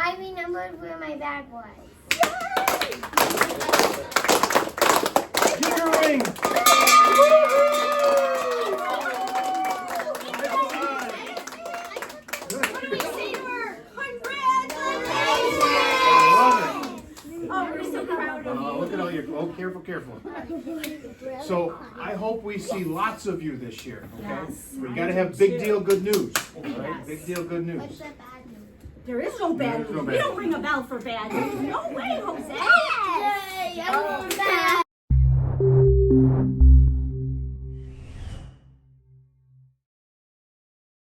I remembered where my bag was. Give her a ring. Oh, we're so proud of you. Look at all your, oh, careful, careful. So I hope we see lots of you this year, okay? Yes, We I gotta do have big too. deal good news, all right? Yes. Big deal good news. What's the bad news? There is no bad There's no news. bad We don't ring a bell for bad news. No way, Jose. Yay! I'm going back.